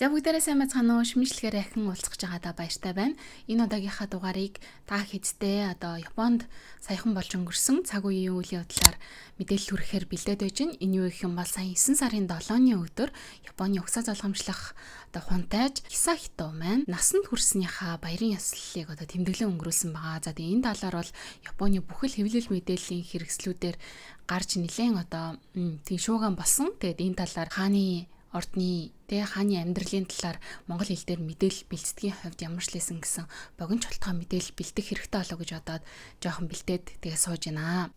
За бүгдээрээ сайн байцгаана уу? Шимжлэгээр ахин уулзах гэж байгаадаа баяртай байна. Энэ удаагийнхаа дугаарыг та хэдтэй Японд саяхан болж өнгөрсөн цаг үеийн үеийн талаар мэдээлэл хүрэхээр бэлдээд байж гин. Энэ юу гэх юм бол сая 9 сарын 7-ны өдөр Японы угсаа залгамжлах хунтайж Хисахито маань насанд хүрснийхаа баярын ёслолыг тэмдэглэн өнгөрүүлсэн байгаа. За тэгээ энэ талаар бол Японы бүхэл хэвлэл мэдээллийн хэрэгслүүдээр гарч нэлээд тийм шууган болсон. Тэгээд энэ талаар хааны ордны хааны амьдралын талаар монгол хэл дээр мэдээлэл бэлтгэхийн хувьд ямар ч лсэн гэсэн богино чултгай мэдээлэл бэлдэх хэрэгтэй болоо гэж бодоод жоохон бэлдээд тэгээ сууж байна.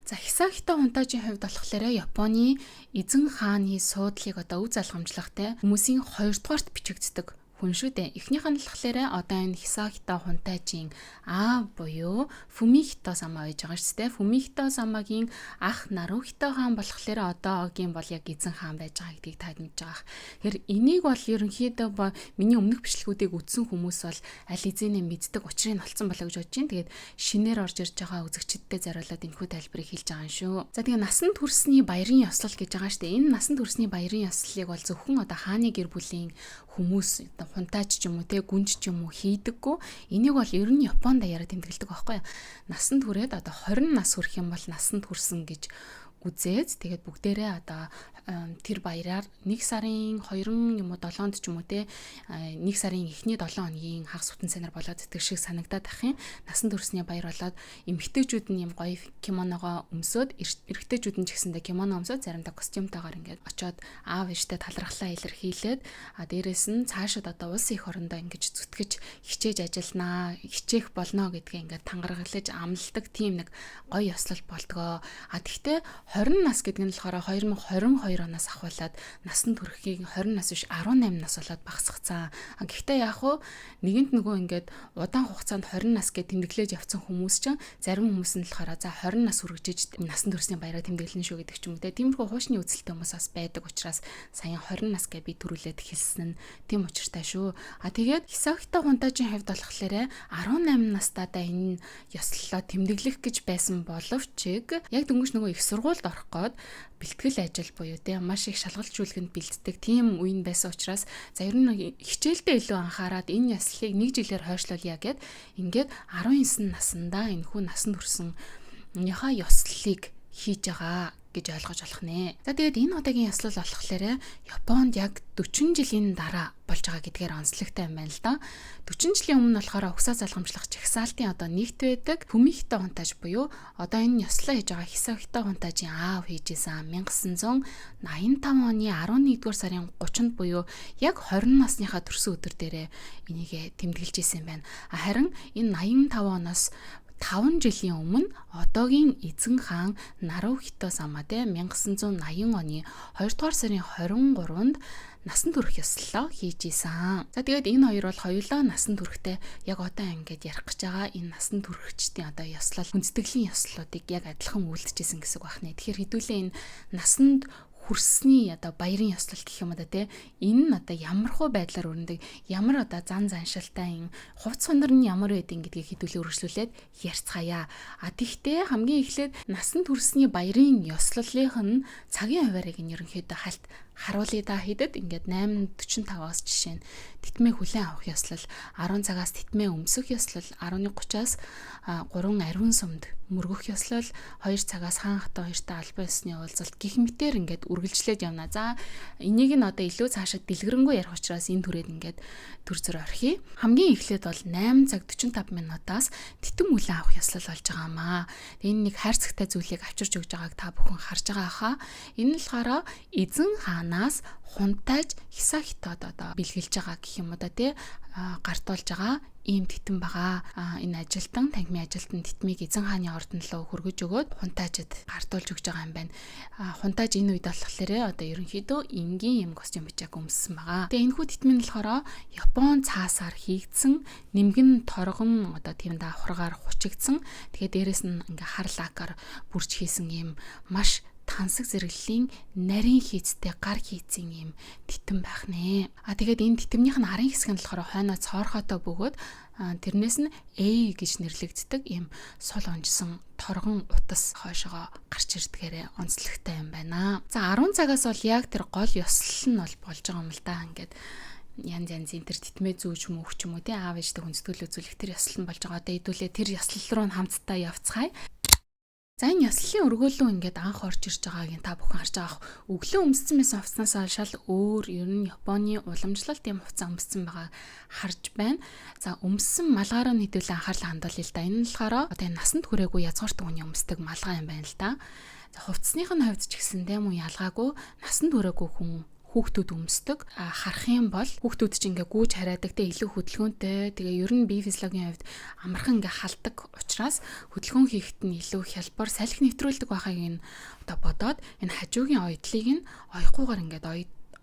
За Хисахито хунтаажийн хувьд болохоор Японы эзэн хааны суудлыг үе залгамжлах хүмүүсийн 2 дугаарт бичигддэг хүн шүү дээ. Эхнийх нь болохоор энэ Хисахито хунтаажийн буюу Фумихито сама байж байгаа шүү дээ. Фумихито самагийн ах Нарухито хаан болохоор одоогийн бол яг эзэн хаан байж байгаа гэдгийг та мэдж байгаа. Тэгэхээр энийг бол ерөнхийдөө миний өмнөх бичлэгүүдийг үзсэн хүмүүс бол аль эзэний мэддэг учрыг олцсон болоо гэж бодож байна. Тэгээд шинээр орж ирж байгаа үзэгчдэдтэй зориулаад энэхүү тайлбарыг хэлж байгаа юм шүү. За тэгээд насанд хүрсний баярын ёслол гэж байгаа шүү дээ. Энэ насанд хүрсний баярын ёслолыг бол зөвхөн хааны гэр бүлийн хүмүүс хунтаач ч юм уу гүнж ч юм уу хийдэггүй. Энийг бол ер нь Японд даяараа тэмдэглэдэг байхгүй юу? Насанд хүрээд 20 нас хүрэх юм бол насанд хүрсэн гэж үзээд тэгээд бүгдээрээ тэр баяраар 1 сарын 2 юм уу 7-нд ч юм уу 1 сарын эхний 7 хоногийн хагас бүтэн цанаар болоод итгэх шиг санагдаад ах юм. Насанд хүрсний баяр болоод эмэгтэйчүүд нь юм гоё кимоногоо өмсөөд эрэгтэйчүүд нь ч гэсэндээ кимоно өмсөөд заримдаа костюмтойгоор ингээд очоод аав ээжтэй талархлаа илэрхийлээд дээрэс нь цаашид улс их орондоо ингэж зүтгэж хичээж ажилланаа, хичээх болно гэдгээ ингээд тангараглаж амладаг тийм нэг гоё ёслол болдгоо. Тэгтээ 20 нас гэдэг нь болохоор 2022 оноос ахвалаад насанд хүрэхийг 20 нас биш 18 нас болоод багасгацсан. Гэхдээ яг нэгэнт нөгөө ингээд удаан хугацаанд 20 нас гэж тэмдэглэж явсан хүмүүс чинь зарим хүмүүс нь болохоор за 20 нас хүргэж насанд хүрсний баяраа тэмдэглэн шүү гэдэг ч юм уу те. Тиймэрхүү хуучны үзэлтэй хүмүүс бас байдаг учраас саяхан 20 нас гэж би төрүүлээд хэлсэн нь тийм учиртай шүү. Тэгээд Хисахито хунтаажийн хувьд болохоор 18 настайдаа энэ ёслолоо тэмдэглэх гэж байсан боловч яг дөнгөж нөгөө их сургуульд орох гээд бэлтгэл ажил буюу маш их шалгалжүүлгэнд бэлддэг тийм үе байсан учраас за ер нь хичээлдээ илүү анхаарад энэ ёслолыг 1 жилээр хойшлуулъя гэд ингээд 19 наснда энэхүү насанд хүрсэнийхаа ёслолыг хийж байгаа гэж ойлгож болох нэ. За тэгээд энэ удаагийн ёслол болохоор Японд яг 40 жилийн дараа болж байгаа гэдгээр онцлогтой юм байна л да. 40 жилийн өмнө болохоор угсаа залгамжлах жагсаалтын нэгт байдаг Фумихито хунтааж буюу энэ ёслол хийж байгаа Хисахито хунтаажийн аав хийжсэн 1985 оны 11-р сарын 30-нд буюу яг 20 насныхаа төрсөн өдөр дээрээ энийг тэмдэглэж ирсэн юм байна. Харин энэ 85 оноос 5 жилийн өмнө одоогийн эзэн хаан Нарухито сама 1980 оны 2 дугаар сарын 23-нд насанд хүрэх ёслолоо хийж исэн. За тэгээд энэ хоёр бол хоёулаа насанд хүрэхтэй яг ингээд ярих гэж байгаа энэ насанд хүрэгчдийн ёслол хүндэтгэлийн ёслолуудыг яг адилхан үйлдэжсэн гэсэн үг байна. Тэгэхээр хэдүүлээ энэ насанд хүрсний баярын ёслол гэх юм энэ нь ямархуу байдлаар өрнөдөг ямар зан заншилтай хувц сонор нь ямар байдгийг гэдгийг хэдүүлээ үргэлжлүүлээд ярьцгаая. Тэгтээ хамгийн эхлээд насанд хүрсний баярын ёслолынх нь цагийн хуваарийг нь ерөнхийдөө хальт харуулъя да хэдэд ингээд 8:45-аас жишээ нь титмээ хүлээн авах ёслол, 10 цагаас титмээ өмсөх ёслол, 11:30-аас 3 ариун сумд мөргөх ёслол, 2 цагаас хаан хатан хоёртой албан ёсны уулзалт гих мэтэр ингээд үргэлжлээд явна. За энийг нь илүү цаашаа дэлгэрэнгүй ярих учраас энэ түрээд ингээд төр зөр орхий. Хамгийн эхлээд бол 8 цаг 45 минутаас титэм хүлээн авах ёслол болж байгаамаа. Энэ нэг хайрцагтай зүйлийг авчирч өгж байгааг та бүхэн харж байгаа хаа. Энэ нь болохоор эзэн хаанаас хунтааж Хисахитод бэлгэлж байгаа гэх юм гартуулж байгаа ийм титэм байгаа. Энэ ажилтан танхимын ажилтан титмийг эзэн хааны ордон руу хөргөж өгөөд хунтаажид гартуулж өгж байгаа юм байна. Хунтааж энэ үед болохоор ерөнхийдөө энгийн юм костюм бичээг өмссөн байгаа. Тэгээ энэхүү титмийн болохоор Япон цаасаар хийгдсэн нэмгэн торгон тийм давхаргаар хучигдсан. Тэгээ дээрэс нь ингээ хар лакаар бүрч хийсэн ийм маш тансаг зэрэглэлийн нарийн хийцтэй гар хийцэн юм титэм байх нэ. Тэгээд энэ титэмнийх нь харын хэсэг нь болохоор хойноо цоорхотой бөгөөд тэрнээс нь A гэж нэрлэгддэг ийм сул онжсон торгон утас хойшоо гарч ирдгээрээ онцлогтой юм байна. За 10 цагаас бол яг тэр гол ёслол нь бол болж байгаа юм л да. Ингээд янз янзын тэр титмээ зүүж мөвч юм уу тий аав ээжтэй хүндэтгэл үзүүлэх тэр ёслол нь болж байгаа. Одоо хэдүүлээ тэр ёслол руу хамтдаа явцгаая. За энэ ёслолын өргөөлөө ингээд анх орж ирж байгааг та бүхэн харж байгаа. Өглөө өмссөн байсан хувцаснаас шал өөр ер нь Японы уламжлалт юм хувцас өмссөн байгаа харж байна. За өмссөн малгаараа нийтүүлээ анхаарлаа хандуулъя л да. Энэ нь болохоор одоо энэ насанд хүрээгүй язгуурт хүний өмсдөг малгай юм байна л да. За хувцсных нь хувьд ч гэсэндээ мөн ялгаагүй насанд хүрээгүй хүн хүүхдүүд өмсдөг. Харах юм бол хүүхдүүд чинь ингээ гүйж хараадаг те илүү хөдөлгөөнтэй. Тэгээ ер нь бие физиологийн хувьд амархан ингээ халдаг учраас хөдөлгөөн хийхэд нь илүү хялбар салхи нэвтрүүлдэг байхыг нь одоо бодоод энэ хажуугийн ойдлыг нь ойхгүйгээр ингээ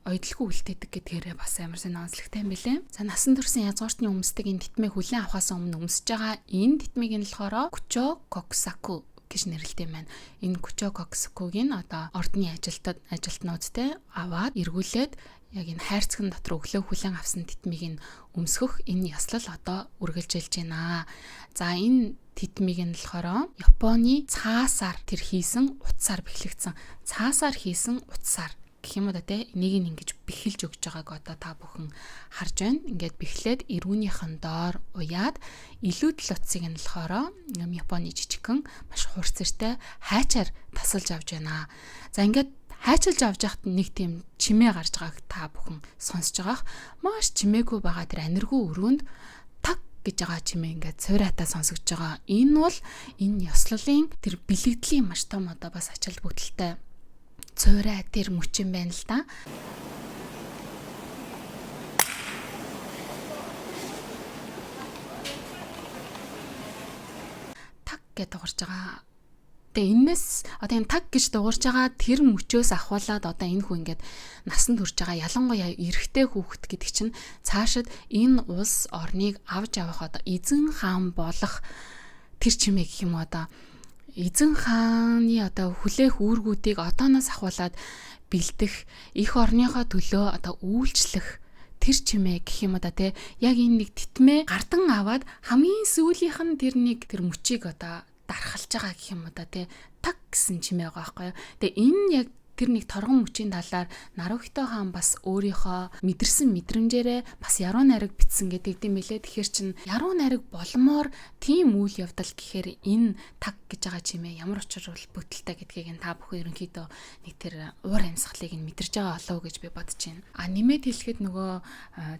ойдлгүй үлдээдэг гэдгээрээ бас амар сайн онцлогтой юм билээ. За насан туршийн язгууртны өмсдөг энэ титмийг хүлээн авахаас өмнө өмсөж байгаа энэ титмийг нь болохоор Кучо Коксаку гэж нэрлэдэг юм байна. Энэ Кучо Коксакугийн одоо ордны ажилтнуудтай аваад эргүүлээд яг энэ хайрцагын дотор өглөө хүлээн авсан титмийг нь өмсгөх энэ ёслол одоо үргэлжилж байна. За энэ титмийг нь болохоор Японы цаасаар тэр хийсэн утсаар бэхлэгдсэн цаасаар хийсэн утсаар гэх юм уу да те энийг ингэж бэхэлж өгж байгааг одоо та бүхэн харж байна. Ингээд бэхлээд эрүүнийхэн доор уяад илүүдл утсыг нь болохоор Японы жижигхэн маш хурцэртэй хайчаар тасалж авч байна. За ингээд хайчилж авч яхад нэг тийм чимээ гарч байгааг та бүхэн сонсож байгаах. Маш чимээгүй байгаа тэр аниргүй өрөөнд таг гэж байгаа чимээ ингээд цуврайтаа сонсогдож байгаа. Энэ бол энэ ёслолын тэр бэлэгдлийн маш том одоо бас ачаал бүгдэлтэй цуврай тэр мөчин байна л да. Таг гэж дуурж байгаа. Тэгээ энэс одоо энэ таг гэж дуурж байгаа тэр мөчөөс ахуулаад одоо энэ хүн ингээд насанд хүрж байгаа ялангуяа эрэгтэй хүүхэд гэдэг чинь цаашид энэ улс орныг авч явах одоо эзэн хаан болох тэр чимээ гэх юм уу одоо эзэн хааны одоо хүлээх үүргүүдийг одооноос ахуулаад бэлдэх их орныхоо төлөө одоо үйлчлэх тэр чимээ гэх юм да те яг энэ нэг титмээ гардан аваад хамгийн сүүлийнх нь тэр нэг тэр мөчийг одоо дархалж байгаа гэх юм да те таг гэсэн чимээ байгаа байхгүй юу. Тэгээ энэ яг тэр нэг торгон мөчийн талаар Нарухито хаан бас өөрийнхөө мэдэрсэн мэдрэмжээрээ бас яруу найраг бичсэн гэдэг юм билээ. Тэгэхээр чин яруу найраг болмоор тийм үйл явдал гэхээр энэ таг гэж байгаа чимээ ямар учир бүтэлтэй гэдгийг та бүхэн ерөнхийдөө нэг тэр уур амьсгалыг нь мэдэрж байгаа олоо гэж би бодож байна. Нэмээд хэлэхэд нөгөө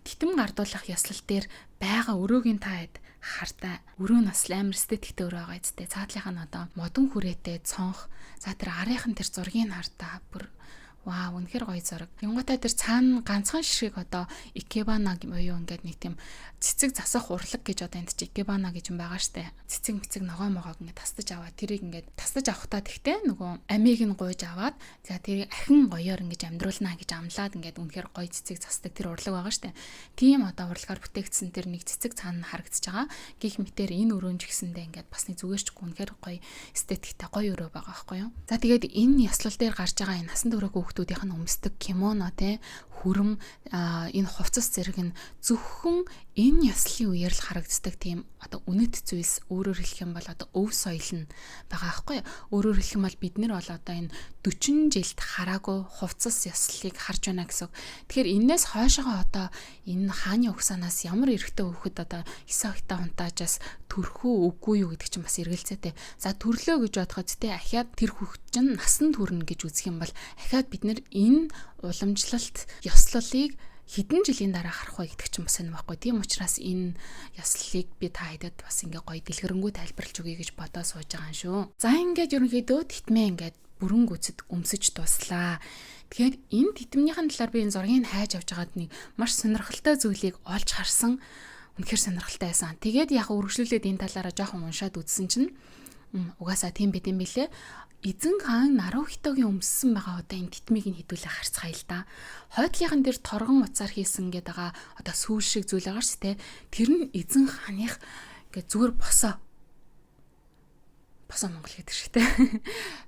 титэм гардуулах ёслол дээр байгаа өрөөгийн таад хартаа өрөө нас амар эстетиктэй өрөө байгаа зү. Цаатлынх нь одоо модон хүрээтэй цонх. За тэр арийнхын тэр зургийг хартаа бүр вау үнэхэр гоё зураг. Тэнгуүтэй тэр цаана ганцхан ширхэг одоо икебана буюу ингээд нэг тийм цэцэг засах урлаг гэж одоо энд чи икебана гэж юм байгаа штэ. Цэцэг мэцэг ногоо могоог ингээд тастаж аваад тэрийг ингээд тастаж авахтаа тэгтээ нөгөө амийг нь гуйж аваад за тэрийг ахин гоёор ингээд амьдруулнаа гэж амлаад ингээд үнэхэр гоё цэцэг засдаг тэр урлаг байгаа штэ. Тийм одоо урлагаар бүтээгдсэн тэр нэг цэцэг цаана харагдаж байгаа. Гих мэтэр энэ өрөөнд ч гэсэндээ ингээд бас нэг зүгээрчгүй үнэхэр гоё эстетиктэй гоё өрөө байгаа байхгүй юу. За тэгээд энэ яслал дээр гарч байгаа энэ насан туршийн хүүхдүүдийнх нь өмсдөг кимоно те хүрм энэ хувцас зэрэг нь зөвхөн энэ яслын үеэр л харагддаг тийм одоо үнэт зүйлс өөрөөр хэлэх юм бол одоо өв соёл нь байгаа аахгүй юу. Өөрөөр хэлэх юм бол бид нар бол одоо энэ 40 жилд хараагүй хувцас яслыг харж байна гэсэн. Тэгэхээр энээс хойшоо одоо энэ хааны угсаанаас ямар эрэгтэй хүүхэд одоо хисахта хунтаажаас төрхөө үгүй юу гэдэг чинь бас эргэлзээтэй. За төрлөө гэж бодоход те ахиад тэр хүүхэд чинь насанд хүрнэ гэж үзэх юм бол ахиад бид нар энэ уламжлалт ёслолыг хэдэн жилийн дараа харах вэ гэдэг чинь бас энэ байхгүй. Тийм учраас энэ ёслолыг би та хэдэд бас ингээ гоё дэлгэрэнгүй тайлбарлаж өгье гэж бодоод сууж байгаа юм шүү. За ингээд ерөнхийдөө титмээ ингээд бүрэн гүцэд өмсөж дуслаа. Тэгэхээр энэ титмнийхэн талаар би энэ зургийг хайж авч байгаад нэг маш сонирхолтой зүйлийг олж харсан. Үнэхээр сонирхолтой байсан. Тэгээд яг үргэлжлүүлээд энэ талаараа жоохон уншаад үзсэн чинь угаасаа тийм байт юм билэ. Эзэн хаан Нарухитогийн өмссөн байгаа одоо энэ титмийг нь хідүүлээ харцгаая л да. Хойдлынхан дээр торгон уцаар хийсэн гэдэг байгаа одоо сүүл шиг зүйл байгаа шүү дээ. Тэр нь эзэн хааных ингээ зүгээр босоо Монгол гэдэг шиг те.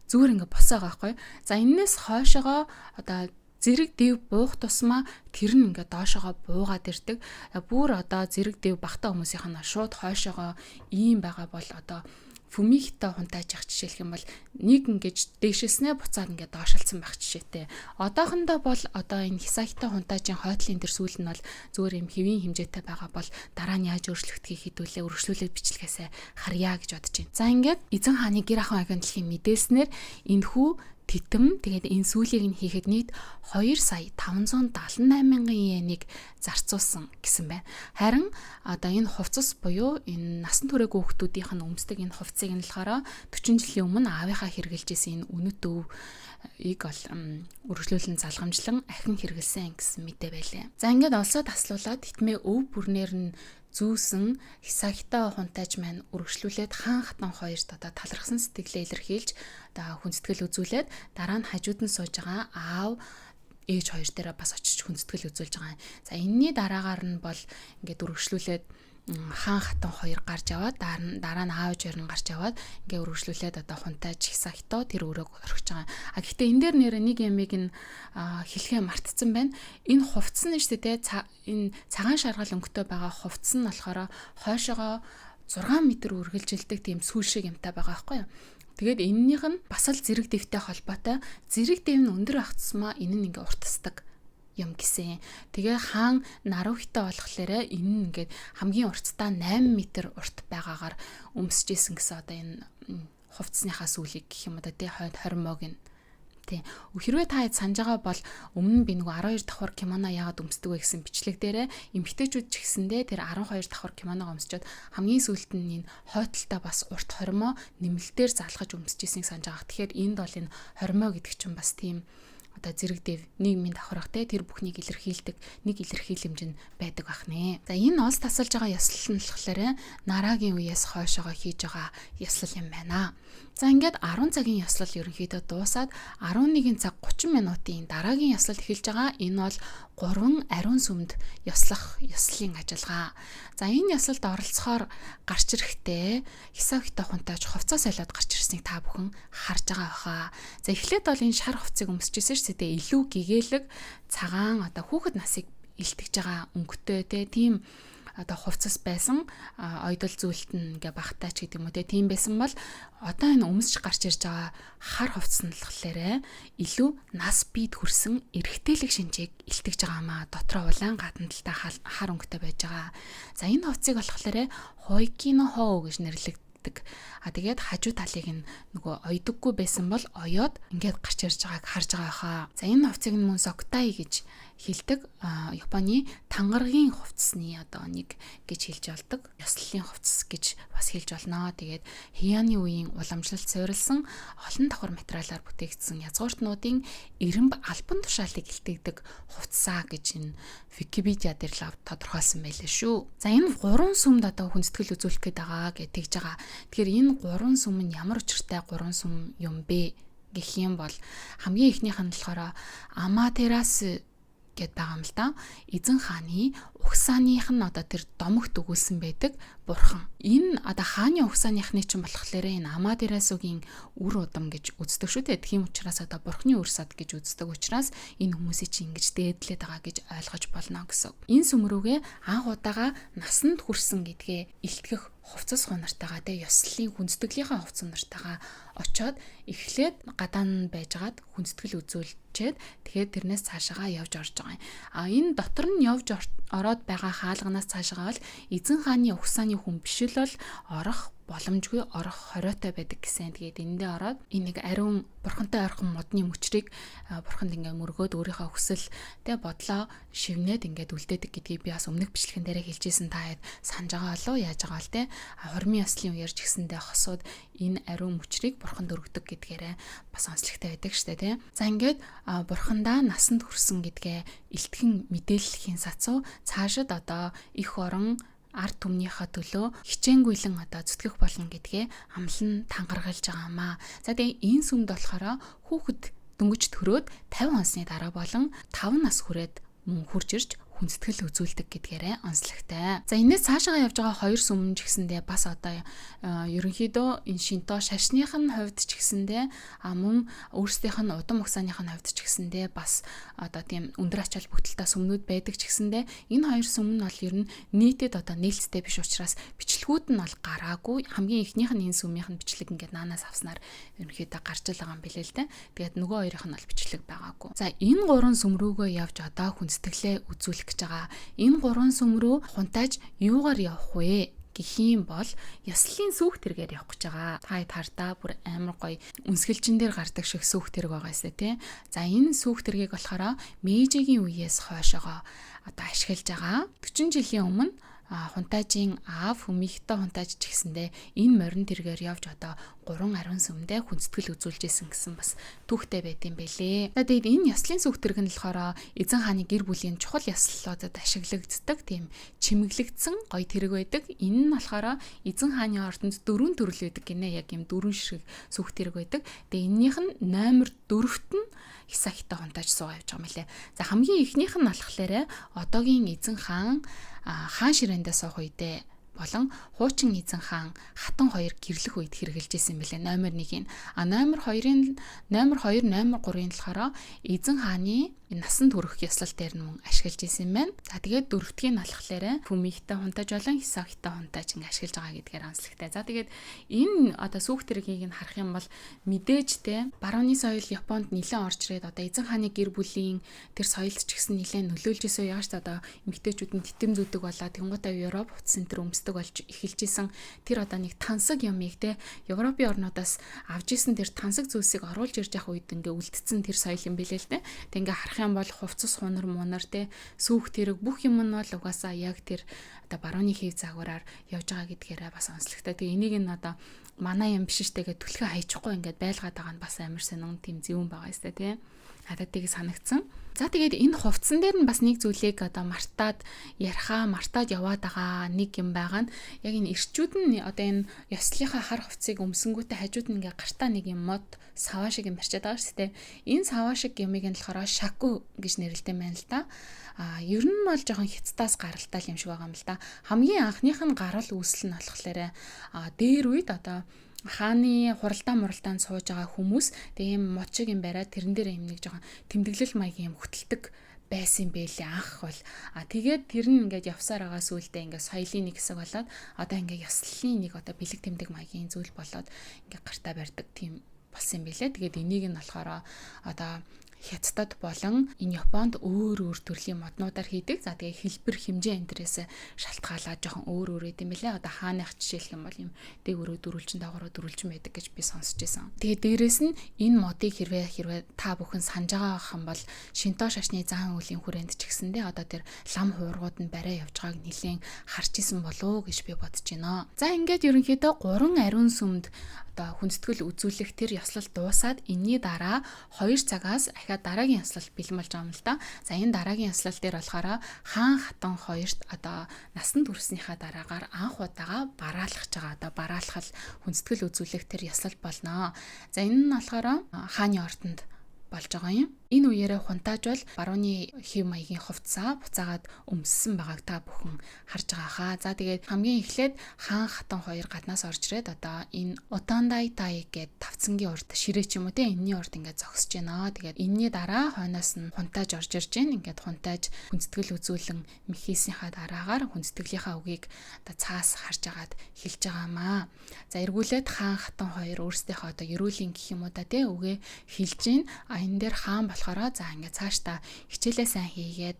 Зүгээр ингээ босоо байгаа байхгүй. За энэс хойшоогоо одоо зэрэг дэв буух тусмаа тэр нь ингээ доошоогоо буугаад ирдэг. Бүр одоо зэрэг дэв багтаа хүмүүсийнх нь шууд хойшоогоо ийм байгаа бол одоо фумихтэй хунтааж явах жишээлх юм бол нэг ингэж дээшээснээ буцаад ингээд доошилсан байх жишээтэй. Одоохондоо бол одоо энэ хисахитай хунтаажийн хойтлын төр сүүл нь бол зүгээр юм хэвийн хэмжээтэй байгаа бол дараа нь яаж өөрчлөгдөхийг хэдүүлээ өргөжлүүлээд бичлэгээсээ харьяа гэж бодож байна. За ингээд эзэн хааны гэр ахуйн агентлагийн мэдээснээр энэхүү титэм тэгээд энэ сүүлийг нь хийхэд нийт 2 сая 578 мянган йенийг зарцуулсан гэсэн байна. Харин одоо энэ хувцас буюу энэ насан турш хүүхдүүдийнх нь өмсдөг энэ хувцсыг нь болохоор 40 жилийн өмнө аавынхаа хэрэгжилжсэн энэ үнэт өвийг бол өргөжлүүлэн залгамжлан ахин хэрэгэлсэн гэсэн мэдээ байлээ. За ингээд олсоо таслуулаад хитмээ өв бүрнээр нь зүүсэн хисахитай хунтааж маань өргөжлүүлээд хаан хатан хоёрт одоо талархсан сэтгэлээ илэрхийлж одоо хүндэтгэл үзүүлээд дараа нь хажууд нь сууж байгаа аав ээж хоёр дээрээ бас очиж хүндэтгэл үзүүлж байгаа. За энэний дараагаар нь бол ингээд өргөжлүүлээд хаан хатан хоёр гарч яваад дараа нь аав хоёр нь гарч яваад ингээ өргөжлүүлээд одоо хунтааж хисахито тэр өрөөг орхиж байгаа. Гэхдээ энэ дээр нэр нэг ямиг нь хэлхээ мартцсан байна. Энэ хувцс нь шүү дээ энэ цагаан шаргал өнгөтэй байгаа хувцс нь болохоор хойшоогоо 6 м үргэлжилдэг тийм сүүл шиг юмтай байгаа байхгүй юу. Тэгээд энэнийх нь бас л зэрэг дэвтэй холбоотой. Зэрэг дэв нь өндөр байх тусмаа энэ нь ингээ уртасдаг юм гэсэн. Тэгээ хаан Нарухитой болохоор энэ нь ингээд хамгийн уртдаа 8 м урт байгаагаар өмсөж исэн гэсэн одоо энэ хувцсныхаа сүүлийг гэх юм одоо тий хормоог нь тий. Хэрвээ та санаж байгаа бол өмнө би нэг 12 давхар кимоно яагаад өмсдөг вэ гэсэн бичлэг дээрээ эмэгтэйчүүд ч гэсэндээ тэр 12 давхар кимоног өмсчод хамгийн сүүлд нь энэ хойтлолтой бас урт хормоо нэмэлтээр залгаж өмсөж ийснийг санаж байгаа. Тэгэхээр энд бол энэ хормоо гэдэг чинь бас тийм одоо зэрэг дэв нийгмийн давхарх те тэр бүхнийг илэрхийлдэг нэг илэрхийлэмж нь байдаг бах нэ. За энэ олс тасалж байгаа ёслол нь болохоор нарагийн үеэс хойшоогоо хийж байгаа ёслол юм байна. За ингээд 10 цагийн ёслол ерөнхийдөө дуусаад 11 цаг 30 минутын дараагийн ёслол эхэлж байгаа. Энэ бол 3 ариун сүмд ёслох ёслолын ажиллагаа. За энэ ёслолд оролцохоор гарч ирэхдээ хисахитой хунтааж хувцас солиод гарч ирснийг та бүхэн харж байгаа баха. За эхлээд бол энэ шар хувцсыг өмсчихсэн шүү дээ. Илүү гэгээлэг цагаан одоо хүүхэд насыг илтгэж байгаа өнгөтэй тийм одоо хувцас байсан ойдол зүйлт нь ингээ багтаач гэдэг юм уу тийм байсан бол одоо энэ өмсч гарч ирж байгаа хар хувцас нь болохоор илүү нас бид хүрсэн эрэгтэйлэг шинжийг илтгэж байгаа маа дотроо улаан гадна талтай хар өнгөтэй байж байгаа. За энэ хувцсыг болохоор хойкино хоо гэж нэрлэгддэг. Тэгээд хажуу талыг нь нөгөө ойдоггүй байсан бол оёод ингээд гарч ирж байгааг харж байгаа хаа. За энэ хувцсыг нь мөн соктай гэж хэлдэг. Японы тангаргийн хувцсны одоо нэг гэж хэлж болдог. Ёслолын хувцс гэж бас хэлж болно. Тэгээд Хияны үеийн уламжлалт суурилсан олон давхар материалаар бүтээгдсэн язгууртнуудын эрэмб альбан тушаалыг илтгэдэг хувцсаа гэж энэ Википедиа дээр тодорхойлсон байлээ шүү. За энэ 3 сүмд одоо хүндэтгэл үзүүлэх гээд байгаа гэж тэгж байгаа. Тэгэхээр энэ 3 сүм нь ямар учиртай 3 сүм юм бэ гэх юм бол хамгийн ихнийх нь болохоор Аматерасу гэд байгаа юм л да. Эзэн хааны угсааных нь одоо тэр домогт өгүүлсэн байдаг бурхан. Энэ одоо хааны угсааныхны чинь болохоор энэ Аматерасугийн үр удам гэж үздэг шүү дээ. Тийм учраас одоо бурханы үр сад гэж үздэг учраас энэ хүмүүсийг чинь ингэж дээдлээд байгаа гэж ойлгож болно гэсэн. Энэ сүмрүүгээ анх удаага насанд хүрсэн гэдгээ илтгэх хувцас хунартайгаа тэ ёслолын хүндэтгэлийнхаа хувцас нартайгаа очоод эхлээд гадаан байжгаад хүндэтгэл үзүүлчихэд тэгэхээр тэрнээс цаашаа явж орж байгаа юм. Энэ дотор нь явж ороод байгаа хаалганаас цаашаа бол эзэн хааны угсааны хүн биш л бол орох боломжгүй орох хориотой байдаг гэсэн. Тэгээд эндээ ороод энийг ариун бурхантай ойрхон модны мөчрийг бурханд ингээ мөргөөд өөрийнхөө хүсэл тэ бодлоо шивнээд ингээд үлдээдэг гэдгийг би бас өмнөх бичлэгэн дээр хэлжсэн та хэд санаж байгаа болов яаж байгаа бол тэ хормын ёслын үеэрч гисэндээ хосууд энэ ариун мөчрийг бурханд өргөдөг гэдгээрээ бас онцлогтой байдаг штэ тэ. За ингээд бурхандаа насанд хүрсэн гэдгээ илтгэн мэдээлэхийн сацуу цаашид одоо их орон ард түмнийхээ төлөө хичээнгүйлэн одоо зүтгэх болно гэдгээ амлан тангаргалж байгаамаа. За тэгээ энэ сүмд болохоор хүүхэд дөнгөж төрөөд 50 хонсны дараа болон 5 нас хүрээд мөн хурж ирж хүндэтгэл үзүүлдэг гэдгээрээ онцлогтой. За энэс цаашаа явж байгаа хоёр сүм ч гэсэндээ бас одоо ерөнхийдөө энэ шинто шашных нь хувьд ч гэсэндээ мөн өөрсдийнх нь удам угсааных нь хувьд ч гэсэндээ бас одоо тийм өндөр ач холбогдолтой сүмнүүд байдаг ч гэсэндээ энэ хоёр сүм нь бол ер нь нийтэд одоо нээлттэй биш учраас бичлэгүүд нь бол гараагүй. Хамгийн ихнийх нь энэ сүмийнх нь бичлэг ингээд наанаас авснаар ерөнхийдөө гарч байгаа юм билээ л дээ. Тэгээд нөгөө хоёрынх нь бол бичлэг байгаагүй. За энэ гурван сүм рүүгээ явж одоо хүндэтгэлээ үзүүлэх гэж байгаа. Энэ гурван сүм рүү хунтааж юугаар явах вэ гэх юм бол ёслолын сүүх тэргээр явах гэж байгаа. Та хардаа бүр амар гоё үнсгэлжин дээр гардаг шиг сүүх тэрэг байгаа эсэ тий. За энэ сүүх тэргийг болохоор Мэйжигийн үеэс хойшоогоо одоо ашиглаж байгаа. 40 жилийн өмнө хунтаажийн аав Хүмихтэй хунтааж ч гэсэндээ энэ морин тэргээр явж одоо 3 ариун сүмдээ хүндэтгэл үзүүлж исэн гэсэн бас түүхтэй байт юм бэлээ. Тэгээд энэ ёслолын сүх тэрэг нь болохоор эзэн хааны гэр бүлийн чухал ёслолуудад ашиглагддаг тийм чимэглэгдсэн гоё тэрэг байдаг. Энэ нь болохоор эзэн хааны ордонд 4 төрөл байдаг гинэ, яг юм 4 ширхэг сүх тэрэг байдаг. Тэгээд эннийх нь номер 4-т нь Хисахитай хунтааж суугаа явж байгаа юм лээ. За хамгийн ихнийх нь болохоор одоогийн эзэн хаан ширээндээ суух үедээ болон хуучин эзэн хаан хатан 2 гэрлэх үед хэрэгжилж исэн бэлээ номер 1-ийн. Номер 2-ын номер 2, номер 3-ын болохоор эзэн хааны насан турш ёслол дээр нь мөн ашиглаж исэн байна. За тэгээд 4-тгийн алхахлаарэ Хүмихтэй хунтааж болон Хисахитай хунтааж ингэ ашиглаж байгаа гэдгээр онцлогтой. За тэгээд энэ одоо сүх тэргийг нь харах юм бол мэдээж те барууны соёл Японд нэлээд орж ирээд одоо эзэн хааны гэр бүлийн тэр соёлд ч гэсэн нэлээд нөлөөлж исэн яаш та одоо эмэгтэйчүүд нь титэм зүүдэг болоо тэнгуутаа Европ утас центр өмсдөг болж эхэлж исэн тэр одоо нэг тансаг юмыг те Европын орнуудаас авж исэн тэр тансаг зүйлсийг оруулж ирж явах үед ингээ үлдсэн тэр соёл юм билээ л те. Тэг ингээ харах юм бол хувцас хунар мунар те сүүх тэрэг бүх юм нь бол угаасаа яг тэр одоо барууны хийв загвараар явж байгаа гэдгээрээ бас онцлогтой. Тэг энийг нь одоо манай юм биш штэйгээ түлхээ хайчихгүй ингээд байлгаад байгаа нь бас амар сонин тийм зөвүүн байгаа юм те. Надад тийг санагдсан. За тэгээд энэ хувцсан дээр нь бас нэг зүйлийг одоо мартаад яваад байгаа нэг юм байгаа нь яг энэ ирчүүд нь одоо энэ ёслолынхаа хар хувцсыг өмсөнгүүтээ хажууд нь ингээ гартаа нэг юм мод саваа шиг юм барьчаад байгаа шүү дээ. Энэ саваа шиг юмыг нь болохоор шаку гэж нэрлэдэг юм байна л да. Ер нь бол жоохон хятадаас гаралтай юм шиг байгаа юм л да. Хамгийн анхных нь гарал үүсэл нь болохоор дээр үед одоо хааны хуралдаанд сууж байгаа хүмүүс тийм мод шиг юм бариад тэрэн дээр юм нэг жоохон тэмдэглэл маягийн юм хөтэлдэг байсан байлээ анх бол. Тэгээд тэр нь ингээд явсаар байгаа сүултээ ингээд соёлын нэг хэсэг болоод одоо ингээд ёслолын нэг одоо бэлэг тэмдэг маягийн зүйл болоод ингээд гартаа барьдаг тийм болсон юм байлээ. Тэгээд энийг нь болохоор одоо Хятадд болон энэ Японд өөр төрлийн моднуудаар хийдэг. За тэгээ хэлбэр хэмжээ энтерээс шалтгаалаад жоохон өөр идэм билээ. Одоо хааных жишээлх юм бол юм дээгүүрөө дөрвөлжин дагавраа дөрвөлжин байдаг гэж би сонсч байсан. Тэгээ дээрэс нь энэ модыг хэрвээ та бүхэн санаж байгаа юм бол Шинто шашны зан үеийн хүрээнд ч гэсэндээ одоо тэр лам хуургууд нь барай явж байгааг нэлээд харж исэн болов уу гэж би бодож байна. За ингээд ерөнхийдөө 3 ариун сүмд одоо хүндэтгэл үзүүлэх тэр ёслол дуусаад энэний дараа 2 цагаас ахиад дараагийн ёслол бэлэн болж байгаа юм л да. За энэ дараагийн ёслол дээр болохоор хаан хатан 2-т одоо насанд хүрснийхаа дараагаар анх удаага бараалхаж байгаа. Одоо бараалхал хүндэтгэл үзүүлэх тэр ёслол болно. За энэ нь болохоор хааны ордонд болж байгаа юм. Энэ үеэрээ хунтааж бол барууны хэв маягийн хувцаа буцаагаад өмссөн байгааг та бүхэн харж байгаа хаа. За тэгээд хамгийн эхлээд хаан хатан 2 гаднаас орж ирээд одоо энэ Утандай тай гэдэг тавцангийн урд ширээ ч юм уу те энэний урд ингээд зогсож байна. Тэгээд энэний дараа хойноос нь хунтааж орж ирж байна. Ингээд хунтааж хүндэтгэл үзүүлэн мэхээсийнхаа дараагаар хүндэтгэлийнхаа үгийг одоо цаас харж агаад хэлж байгаамаа. За эргүүлээд хаан хатан 2 өөрсдийнхөө одоо ерөөлийн гэх юм уу та те үгээ хэлж гин. Энэ дээр хаан болохоор за ингээд цаашдаа хичээлээ сайн хийгээд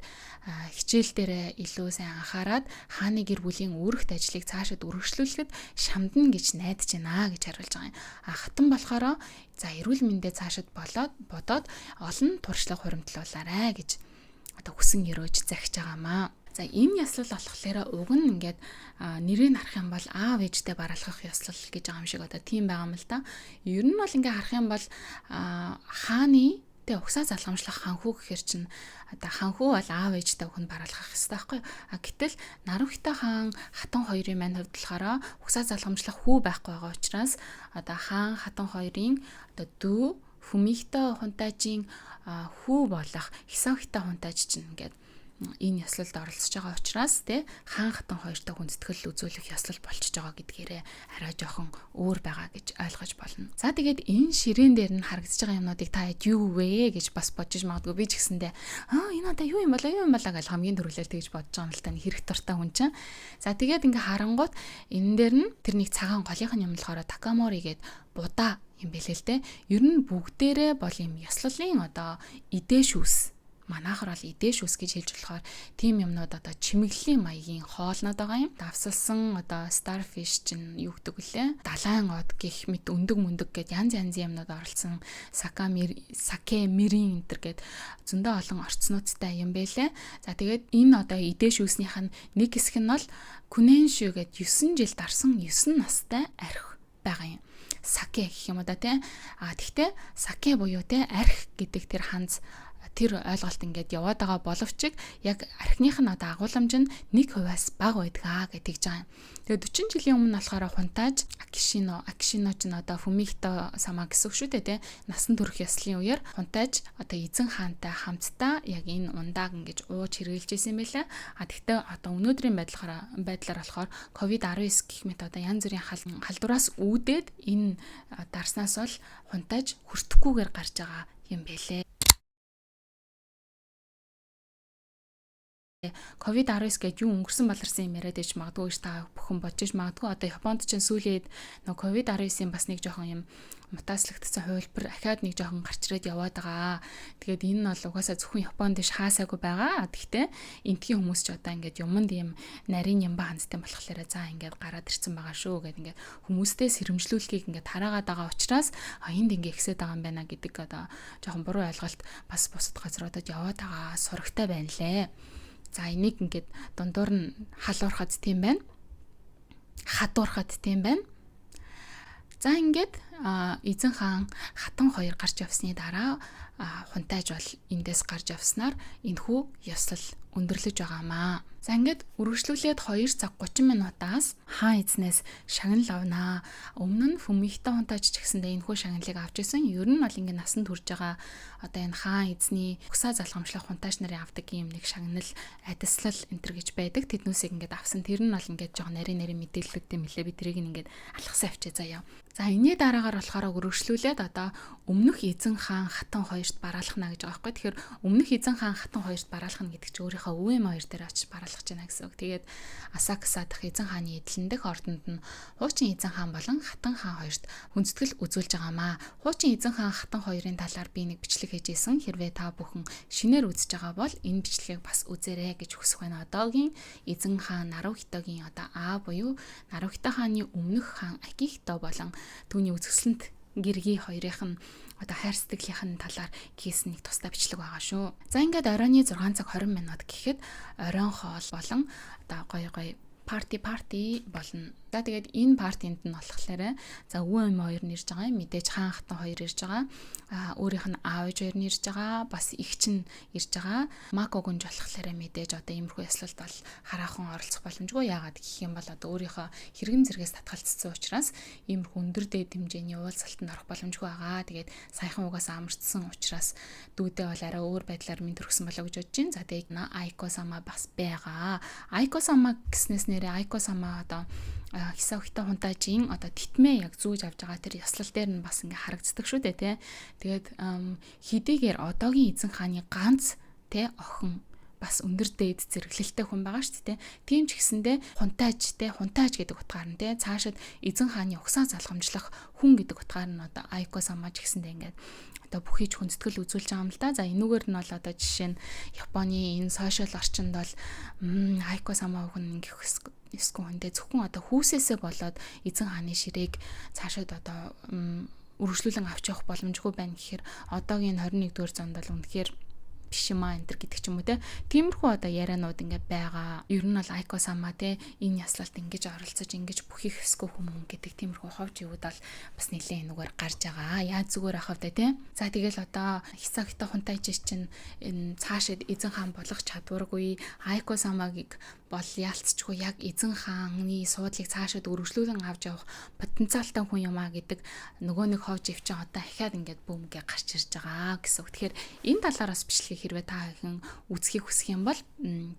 хичээл дээрээ илүү сайн анхаарад хааны гэр бүлийн үүрэгт ажлыг цаашид үргэлжлүүлэхэд шамдна гэж найдаж байна гэж хариулж байгаа юм. Хатан болохоор за эрүүл мэндэ цаашид бодоод олон туршлага хуримтлуулаарай гэж одоо хүсэн өрөөж захиж байгаамаа. За энэ ёслол болохоор уг нь ингээд нэрийг харах юм бол аав ээжтэй бараалхах ёслол гэж байгаа юм шиг одоо тийм байгаа юм л да. Ер нь бол ингээд харах юм бол хааны тэ угсаа залгамжлах ханхүү гэхэр чинь одоо ханхүү бол аав ээжтэй хүн бараалхах хэрэгтэй байхгүй. Гэтэл Нарухита хаан хатан 2-ын мань хувьд болохоор угсаа залгамжлах хүү байхгүй байгаа учраас одоо хаан хатан 2-ын одоо дүү Хүмихтэй хунтаажийн хүү болох Хисахитай хунтааж чинь ингээд энэ ёслолд оролцож байгаа учраас те хаан хатан хоёртой хүндэтгэл үзүүлэх ёслол болчихж байгаа гэдгээрээ арай жоохон өөр байгаа гэж ойлгож болно. За тэгээд энэ ширээн дээр нь харагдаж байгаа юмнуудыг та хэд юу вэ гэж бас бодож магадгүй. Би ч гэсэндээ энэ одоо юу юм болоо гэж хамгийн түрүүлэл тэгж бодож байгаа юм л та хэрэг дуртай хүн чинь. За тэгээд ингээ харангуут энэ дээр нь тэрний цагаан голынх нь юм болохоор такамори гээд будаа юм бэлээ л те. Ер нь бүгдээрээ бол юм ёслолын одоо идээшүүс манайхаар бол идээшүүс гэж хэлж болохоор тийм юмнууд одоо чимэглэлийн маягийн хоолнод байгаа юм. Давсалсан одоо starfish чинь юу гэдэг вүлээ? Далайн од гэх мэт өндөг мөндөг гэд янз янзын юмнууд оролцсон саке мирин энтер гэд зөндөө олон орцнуудтай юм байлээ. За тэгээд энэ одоо идээшүүснийх нь нэг хэсэг нь бол күнэншүү гэд 9 жил дарсан 9 настай архи байгаа юм. Саке гэх юм да тий. Тэгтээ саке буюу тий архи гэдэг тэр ханз тэр ойлголт ингээд яваад байгаа боловч яг архиных нь одоо агуулмж нь 1%-аас бага байдгаа гэж тэгж байгаа юм. Тэгээд 40 жилийн өмнө болохоор хунтааж Акишино ч нь одоо Фумихито сама гэсэн үг шүү дээ тий. Насан турш ёслолын үеэр хунтааж одоо эзэн хаантай хамтдаа яг энэ ундааг ингэж ууж хэрэгжилж исэн юм байлаа. Тэгтээ одоо өнөөдрийн байдлаар болохоор COVID-19 гэх мэт одоо янз бүрийн халдвараас үүдээд энэ дарснаас бол хунтааж хүртэхгүйгээр гарч байгаа юм байлээ. COVID-19 гэж юу өнгөрсөн баларсан юм яриад иж магадгүй гэж та бүхэн бодож магадгүй. Одоо Японд ч сүүлийн COVID-19-ийн бас нэг жоохон юм мутацлагдсан хувилбар ахаад нэг жоохон гарч ирээд яваад байгаа. Тэгээд энэ нь бол угаасаа зөвхөн Японд дэш хаасаагүй байгаа. Гэхдээ энтгийн хүмүүс ч одоо ингээд юмд юм нарийн ямба хандтай болохоор за ингээд гараад ирсэн байгаа шүү гэдэг ингээд хүмүүстэй сэрэмжлүүлэхийг ингээд хараагаад байгаа учраас энд ингээд ихсээд байгаа юм байна гэдэг одоо жоохон буруу ойлголт бас бусад газруудад яваад байгаа сурагтай байна лээ. За энийг ингээд дундуур нь халуурхад тийм байна. Хадуурхад тийм байна. За ингээд эзэн хаан хатан хоёр гарч явсны дараа хунтааж бол эндээс гарч явснаар энэхүү ёслол өндөрлөж байгаамаа. За ингээд үргэлжлүүлээд 2 цаг 30 минутаас хаан эзнээс шагнал авнаа. Өмнө нь Фумихито хунтааж ч гэсэндээ энэхүү шагналыг авч исэн. Ер нь бол ингээд насанд хүрж байгаа одоо энэ хаан эзний угсаа залгамжлах хунтааж нарын авдаг юм нэг шагнал адислал энтер гэж байдаг. Тэднүүсийг ингээд авсан. Тэр нь бол ингээд жоохон нарийн мэдээлэлүүдтэй мэлээ. Би тэрийг ингээд алхасаа авчээ заяа. За энэний дараагаар болохоор үргэлжлүүлээд одоо өмнөх эзэн хаан хатан хоёрт бараалхна гэж байгаа байхгүй. Тэгэхээр өмнөх эзэн хаан хатан хоёрт бараалхна гэдэг чинь өөрийнхөө өвөө хоёр дээр очиж бараалхаж байна гэсэн үг. Тэгээд Асакаса дахь эзэн хааны эдлэн дэх ордонд нь хуучин эзэн хаан болон хатан хаан хоёрт хүндэтгэл үзүүлж байгаамаа. Хуучин эзэн хаан хатан хоёрын талаар би нэг бичлэг хийжсэн. Хэрвээ та бүхэн шинээр үзэж байгаа бол энэ бичлэгийг бас үзээрэй гэж хүсэх байна. Одоогийн эзэн хаан Нарухитогийн одоо буюу Нарухито хааны өмнөх хаан Акихито болон түүний үзэсгэлэнт гэргий хоёрынх нь одоо хайр сэтгэлийнхэн талаар хийсэн нэг тусдаа бичлэг байгаа шүү. За ингээд оройны 6 цаг 20 минут гэхэд оройн хоол болон одоо гоё парти болно. За тэгээд энэ партинд нь болохоор за өвөө эм хоёр нэрж байгаа юм. Мэдээж хаан хатан хоёр ирж байгаа. Өөрийнх нь аав ээж хоёр нэрж байгаа. Бас их чинь ирж байгаа. Мако гүнж болохоор мэдээж одоо иймэрхүү яслалт бол хараахан оролцох боломжгүй. Яагаад гэх юм бол одоо өөрийнхөө хэрэгэн зэрэгс татгалцсан учраас иймэрхүү өндөр дээд хэмжээний уулзалтанд орох боломжгүй байгаа. Тэгээд саяхан угаас амарчсан учраас дүүдээ бол арай өөр байдлаар минь төрсөн болоо гэж бодож байна. За тэгээд Айко сама бас байгаа. Айко сама гэснээс нэрээ Айко сама одоо Хисаохито хунтаажийн одоо титмээ яг зүүж авж байгаа тэр яслал дээр нь бас ингээ харагддаг шүү дээ тий. Тэгээд хэдийгээр одоогийн эзэн хааны ганц тий охин бас өндөр дээд зэрэглэлтэй хүн байгаа шүү дээ. Тийм ч гэсэндээ хунтааж гэдэг утгаар нь тий цаашид эзэн хааны угсаа залгамжлах хүн гэдэг утгаар нь одоо Айко сама ч гэсэндээ ингээд одоо бүхий ч хүндэтгэл үзүүлж байгаа юм л да. За энүүгээр нь бол одоо жишээ нь Японы энэ сошиал орчинд бол Айко сама хүн ингэх эсвэл хүндээ зөвхөн одоо хүүсээсээ болоод эзэн хааны ширээг цаашид одоо үргэлжлүүлэн авч явах боломжгүй байна гэхээр одоогийн 21-р зуунд бол үнэхээр биш юм аа энэ гэдэг ч юм уу те. Тиймэрхүү одоо ярианууд ингээ байгаа. Ер нь бол Айко сама те энэ яслалт ингэж оролцож ингэж бүхийх хэсгүй хүмүүн гэдэг тиймэрхүү ховж ивүүд бол бас нэлээд энэгээр гарч байгаа. Яаж зүгээр ахав те. За тэгэл одоо Хисаохито хунтааж чинь энэ цаашид эзэн хаан болох чадваргүй Айко самагийг бол яалтчгүй яг эзэн хааны суудлыг цаашид үргэлжлүүлэн авч явах потенциалтай хүн юм а гэдэг нөгөө нэг ховж ивчин одоо ахаад ингээд бөөмгээ гарч ирж байгаа гэсэн үг. Тэгэхээр энэ талаараас бичлэгийг хэрвээ та ихэнх үзхийг хүсэх юм бол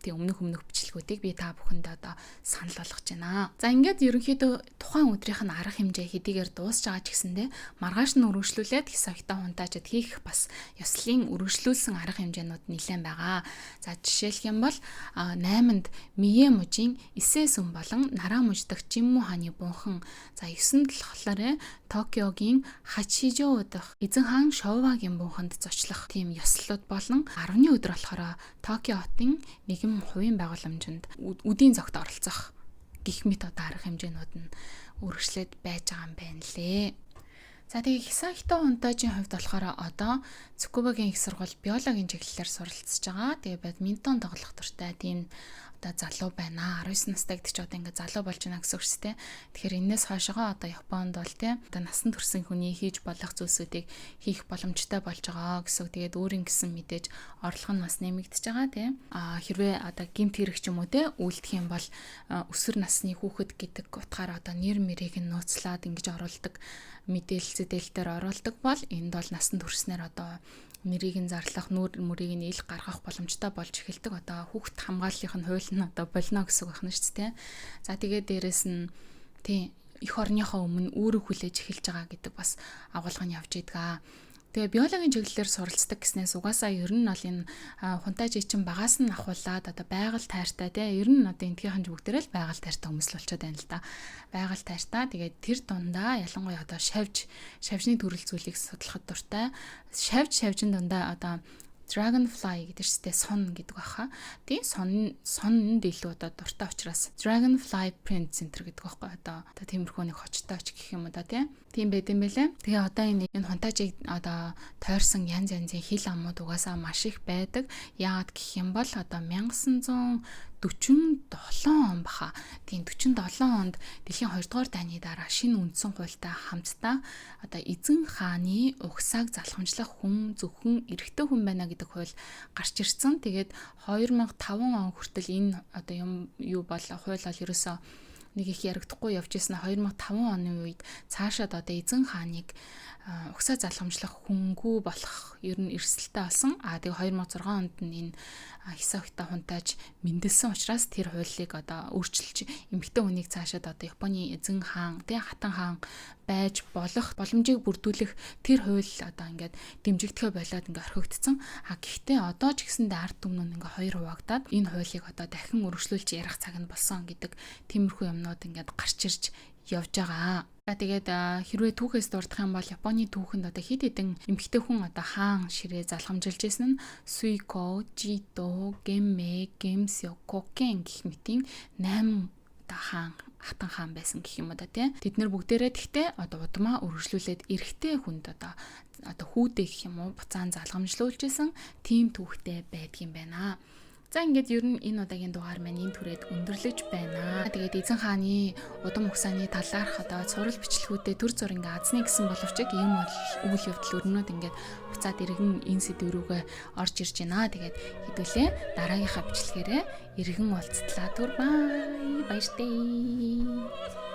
тийм өмнөх бичлэгүүдийг би та бүхэнд одоо санал болгож байна. За ингээд ерөнхийдөө тухайн өдрийнх нь арга хэмжээ хэдийгээр дуусч байгаа ч гэсэндээ маргааш нь үргэлжлүүлээд хис оюутан хунтаажид хийх бас ёслолын үргэлжлүүлсэн арга хэмжээнүүд нэлээд байгаа. За жишээлх юм бол 8-нд Мие мужийн Исээс сүм болон Нараа муж дахь Жимму хааны бунхан. За 9-нд болохоор Токиогийн Хачижо дахь эзэн хаан Шовагийн бунханд зочлох тийм ёслолууд болон 10-ны өдөр болохоор Токио хотын нэгэн хувийн байгууламжинд үдийн зогт оролцох гих мэт одоо арга хэмжээнүүд нь үргэлжлээд байж байгаа юм байна лээ. За тэгээ Хисахито хунтаажийн хувьд болохоор одоо Цукубагийн их сургууль биологийн чиглэлээр суралцж байгаа. Тэгээ бадминтон тоглох дуртай тийм одоо залуу байна. 19 настай гэдэг чи одоо ингээд залуу болж байна гэсэн үг шүү дээ. Тэгэхээр энэс хойшоо одоо Японд бол тийм одоо насан турсан хүний хийж болох зүйлсүүдийг хийх боломжтой болж байгаа гэсэн үг. Тэгээд өөрийн гэсэн мэдээж орлого нь бас нэмэгдэж байгаа тийм. Хэрвээ одоо гэмт хэрэг ч юм уу тийм үйлдэх юм бол өсвөр насны хүүхэд гэдэг утгаараа одоо нэр мэрийг нь нууцлаад ингэж оруулдаг мэдээлэлээр оруулдаг бол энд бол насан турснаар одоо нэрийг нь зарлах, нүүр мөрийг нь ил гаргах боломжтой болж эхэлдэг. Одоо хүүхд хамгааллынх нь хууль нь одоо болно гэсэн үг байна шүү дээ. За тэгээд дээрэс нь тий эх орныхоо өмнө өөрөө хүлээж эхэлж байгаа гэдэг бас агуулга нь явж идэг. Тэгээ биологийн чиглэлээр суралцдаг гэснээс угаасаа ер нь бол энэ хунтаажи чинь багаас нь ахуулаад одоо байгаль тайртай тий ер нь одоо эндхийн бүгдээрээ л байгаль тайртай хүмүүс л болчиход байна л да. Байгаль тайртай тэгээд тэр дундаа ялангуяа одоо шавжны төрөл зүйлийг судлахад дуртай. Шавжин дундаа одоо Dragonfly гэдэг чигтээ сон гэдэг баха. Тийм соннд илүү одоо дуртай учраас Dragonfly Print Center гэдэг байхгүй одоо тиймэрхүү нэг хочтой ч гэх юм уу да тийм байд юм бэлээ. Тэгээ одоо энэ хунтаажийг одоо тойрсон янз янзын хил амууд угаасаа маш их байдаг. Яагаад гэх юм бол одоо 1947 он баха. Тийм 47 онд дэлхийн 2 дугаар дайны дараа шинэ үндсэн хуультай хамтдаа одоо эзэн хааны угсааг залхамжлах хүн зөвхөн эрэгтэй хүн байна гэдэг хууль гарч ирсэн. Тэгээд 2005 он хүртэл энэ одоо юу бол хууль бол ерөөсөө нэг их яригдахгүй явж ирсэн. 2005 оны үед цаашаад одоо эзэн хааныг угсаа залхамжлах хүнгүй болох ер нь эрсдэлтэй болсон. Тэгээ 2006 онд нь энэ Хисахито хунтааж мэндэлсэн учраас тэр хуулийг одоо өөрчилж эмэгтэй хүнийг цаашаад одоо Японы эзэн хаан тэгээ хатан хаан байж болох боломжийг бүрдүүлэх тэр хууль одоо ингээд дэмжигдэхэ болоод ингээд орхигдсон. Гэхдээ одоо ч гэсэндээ ард түмнүүд ингээд хоёр хуваагдаад энэ хуулийг одоо дахин өргөжлүүлж ярих цаг нь болсон гэдэг тиймэрхүү юмнууд ингээд гарч ирж явж байгаа. Тэгээд хэрвээ түүхээс дурдах юм бол Японы түүхэнд одоо хэд хэдэн эмэгтэй хүн одоо хаан ширээ залхамжилж ирсэн нь Суико, Жито, Гэмэ, Гэмсё, Кокен гэх мэтийн 8 одоо хаан хатан хаан байсан гэх юм да тий. Тэд нэр бүгдээрээ тэгтээ одоо удмаа өргөжлүүлээд эрэгтэй хүнд одоо хүүдээ гэх юм уу буцаан залхамжлуулжсэн тийм түүхтэй байдгийм байна. За ингээд ер нь энэ удаагийн дугаар маань энэ түрээд өндөрлөж байна. Тэгээд эзэн хааны удам угсааны талаарх одоо цуврал бичлэгүүдэд төр зур ингээд азны гэсэн боловч ийм үйл явдал өрнөд ингээд буцаад иргэн энэ сэдв рүүгээ орж ирж байна. Тэгээд хэдүүлээ дараагийнхаа бичлэгээрээ иргэн уулзтлаа. Түр баяртай.